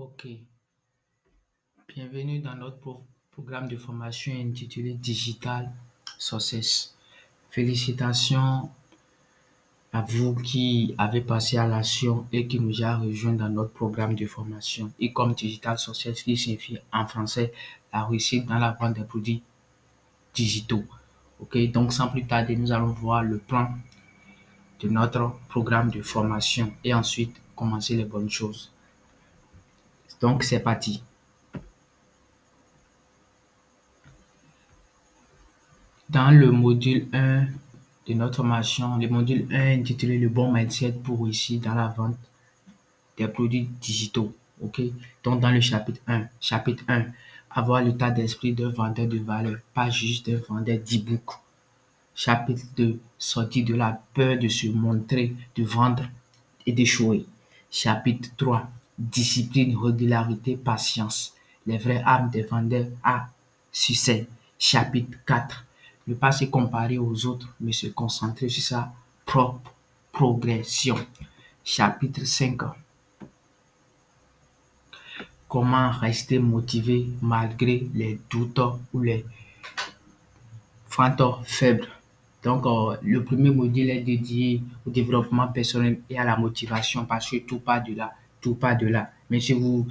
Ok, bienvenue dans notre programme de formation intitulé Digital Success. Félicitations à vous qui avez passé à l'action et qui nous a rejoint dans notre programme de formation. Et comme Digital Success, qui signifie en français la réussite dans la vente des produits digitaux. Ok, donc sans plus tarder, nous allons voir le plan de notre programme de formation et ensuite commencer les bonnes choses. Donc c'est parti. Dans le module 1 de notre formation, le module 1 intitulé Le bon mindset pour réussir dans la vente des produits digitaux. Ok, donc dans le chapitre 1, avoir l'état d'esprit d'un vendeur de valeur, pas juste d'un vendeur d'e-book. Chapitre 2, sortir de la peur de se montrer, de vendre et d'échouer. Chapitre 3, discipline, régularité, patience. Les vraies armes des vendeurs à succès. Chapitre 4, ne pas se comparer aux autres, mais se concentrer sur sa propre progression. Chapitre 5, comment rester motivé malgré les doutes ou les points faibles. Donc, le premier module est dédié au développement personnel et à la motivation parce que tout part de là, tout part de là. Mais si vous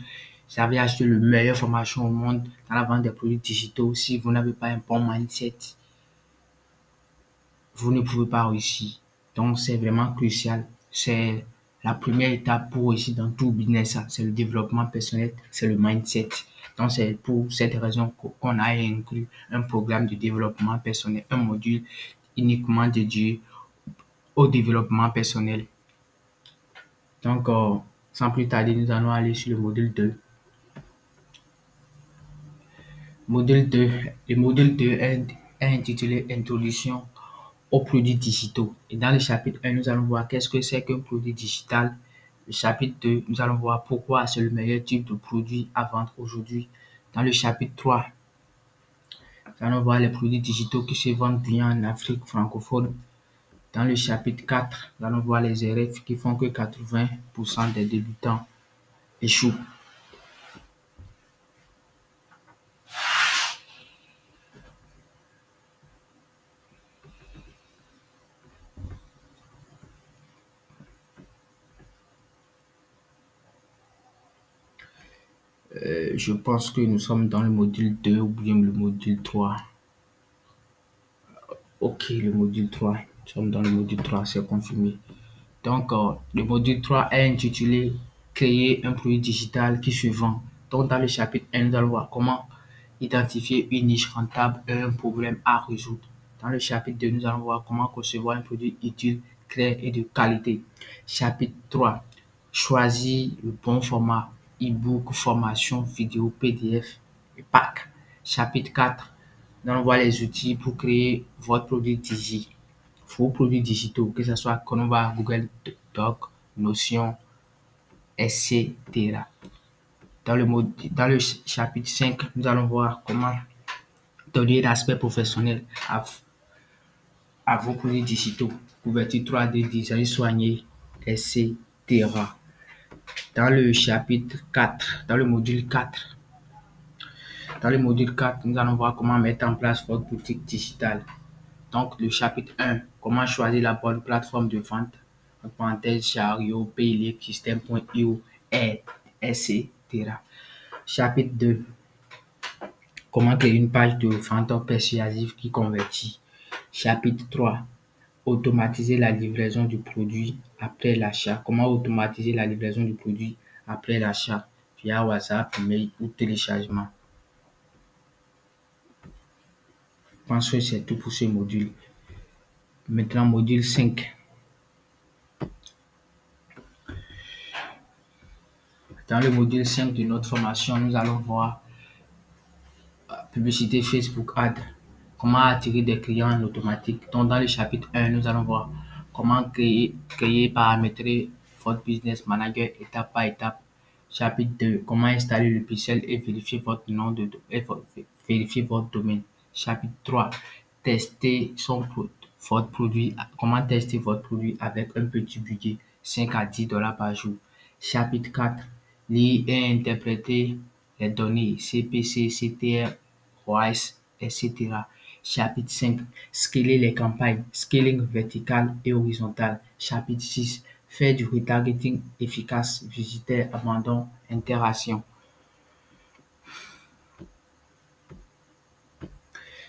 avez acheté le meilleure formation au monde dans la vente des produits digitaux, si vous n'avez pas un bon mindset, vous ne pouvez pas réussir. Donc, c'est vraiment crucial. C'est la première étape pour réussir dans tout business. C'est le développement personnel, c'est le mindset. Donc, c'est pour cette raison qu'on a inclus un programme de développement personnel, un module uniquement dédié au développement personnel. Donc, sans plus tarder, nous allons aller sur le module 2. Module 2, le module 2 est intitulé Introduction aux produits digitaux. Et dans le chapitre 1, nous allons voir qu'est-ce que c'est qu'un produit digital. Le chapitre 2, nous allons voir pourquoi c'est le meilleur type de produit à vendre aujourd'hui. Dans le chapitre 3, nous allons voir les produits digitaux qui se vendent bien en Afrique francophone. Dans le chapitre 4, nous allons voir les erreurs qui font que 80% des débutants échouent. Je pense que nous sommes dans le module 2 ou bien le module 3. Ok, le module 3. Nous sommes dans le module 3, c'est confirmé. Donc, le module 3 est intitulé Créer un produit digital qui se vend. Donc, dans le chapitre 1, nous allons voir comment identifier une niche rentable et un problème à résoudre. Dans le chapitre 2, nous allons voir comment concevoir un produit utile, clair et de qualité. Chapitre 3, choisir le bon format, e-book, formation, vidéo, PDF et pack. Chapitre 4, nous allons voir les outils pour créer votre produit digital, vos produits digitaux, que ce soit Canva, Google Doc, Notion, etc. Dans le chapitre 5, nous allons voir comment donner l'aspect professionnel à vos produits digitaux, couverture 3D, design soigné, etc. Dans le chapitre 4, dans le module 4, nous allons voir comment mettre en place votre boutique digitale. Donc, le chapitre 1, comment choisir la bonne plateforme de vente, entre parenthèses, Chariot, Paylib, System.io, etc. Chapitre 2, comment créer une page de vente persuasive qui convertit. Chapitre 3, automatiser la livraison du produit après l'achat. Comment automatiser la livraison du produit après l'achat via WhatsApp, email ou téléchargement. Je pense que c'est tout pour ce module. Maintenant, module 5. Dans le module 5 de notre formation, nous allons voir publicité Facebook Ad, comment attirer des clients en automatique. Donc, dans le chapitre 1, nous allons voir comment créer, paramétrer votre business manager étape par étape. Chapitre 2, comment installer le pixel et vérifier votre nom vérifier votre domaine. Chapitre 3, tester votre produit, comment tester votre produit avec un petit budget, 5 à 10 dollars par jour. Chapitre 4, lire et interpréter les données CPC, CTR, ROAS, etc. Chapitre 5. Scaler les campagnes, scaling vertical et horizontal. Chapitre 6. Faire du retargeting efficace, visiteur, abandon, interaction.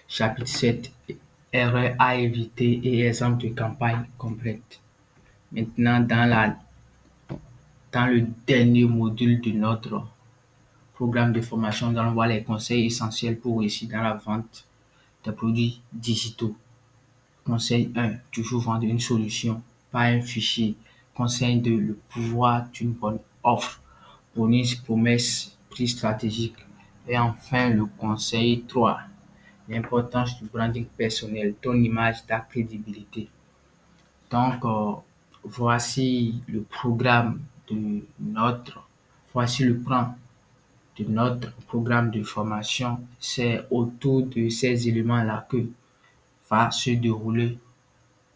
Chapitre 7. Erreurs à éviter et exemples de campagne complète. Maintenant, dans le dernier module de notre programme de formation, nous allons voir les conseils essentiels pour réussir dans la vente des produits digitaux. Conseil 1. Toujours vendre une solution, pas un fichier. Conseil 2. Le pouvoir d'une bonne offre. Bonus, promesse, prix stratégique. Et enfin, le conseil 3. L'importance du branding personnel, ton image, ta crédibilité. Donc, voici le programme de notre, voici le plan de notre programme de formation. C'est autour de ces éléments-là que va se dérouler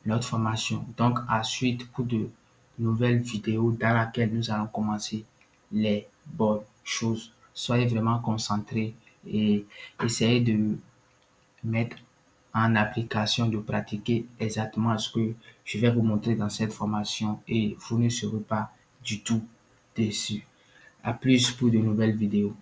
notre formation. Donc, à suite pour de nouvelles vidéos dans laquelle nous allons commencer les bonnes choses. Soyez vraiment concentrés et essayez de mettre en application, de pratiquer exactement ce que je vais vous montrer dans cette formation et vous ne serez pas du tout déçus. À plus pour de nouvelles vidéos.